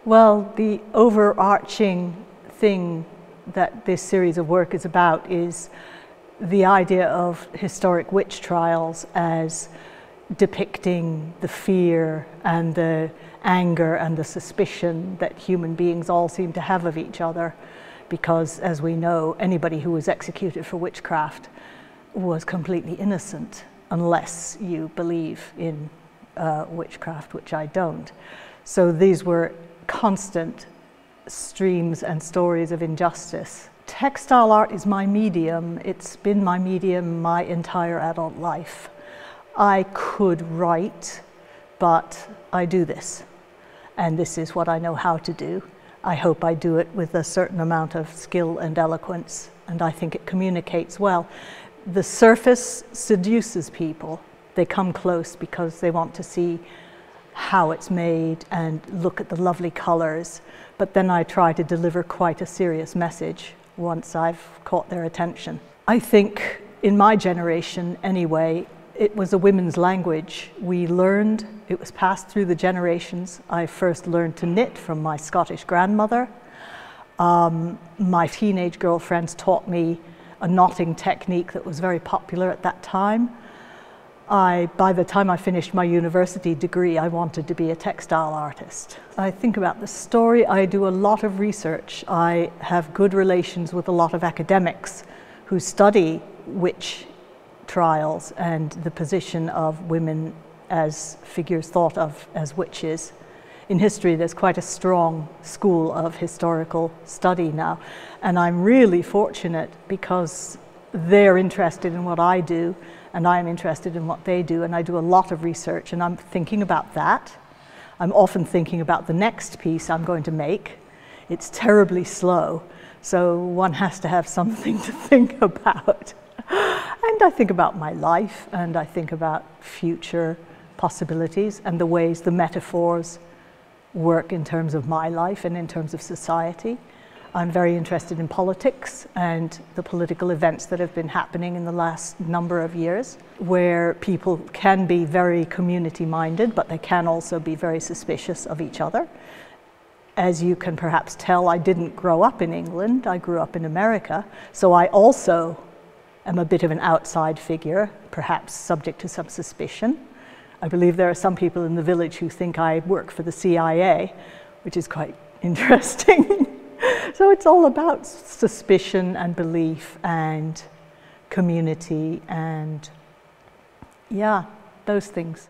Well, the overarching thing that this series of work is about is the idea of historic witch trials as depicting the fear and the anger and the suspicion that human beings all seem to have of each other, because, as we know, anybody who was executed for witchcraft was completely innocent unless you believe in witchcraft, which I don't. So these were constant streams and stories of injustice. Textile art is my medium. It's been my medium my entire adult life. I could write, but I do this, and this is what I know how to do. I hope I do it with a certain amount of skill and eloquence, and I think it communicates well. The surface seduces people. They come close because they want to see how it's made and look at the lovely colors, but then I try to deliver quite a serious message once I've caught their attention. I think in my generation anyway, it was a women's language. We learned, it was passed through the generations. I first learned to knit from my Scottish grandmother. My teenage girlfriends taught me a knotting technique that was very popular at that time. By the time I finished my university degree, I wanted to be a textile artist. I think about the story. I do a lot of research. I have good relations with a lot of academics who study witch trials and the position of women as figures thought of as witches. In history, there's quite a strong school of historical study now, and I'm really fortunate because they're interested in what I do, and I'm interested in what they do, and I do a lot of research, and I'm thinking about that. I'm often thinking about the next piece I'm going to make. It's terribly slow, so one has to have something to think about. And I think about my life, and I think about future possibilities and the ways the metaphors work in terms of my life and in terms of society. I'm very interested in politics and the political events that have been happening in the last number of years, where people can be very community-minded, but they can also be very suspicious of each other. As you can perhaps tell, I didn't grow up in England, I grew up in America, so I also am a bit of an outside figure, perhaps subject to some suspicion. I believe there are some people in the village who think I work for the CIA, which is quite interesting. So it's all about suspicion and belief and community and, yeah, those things.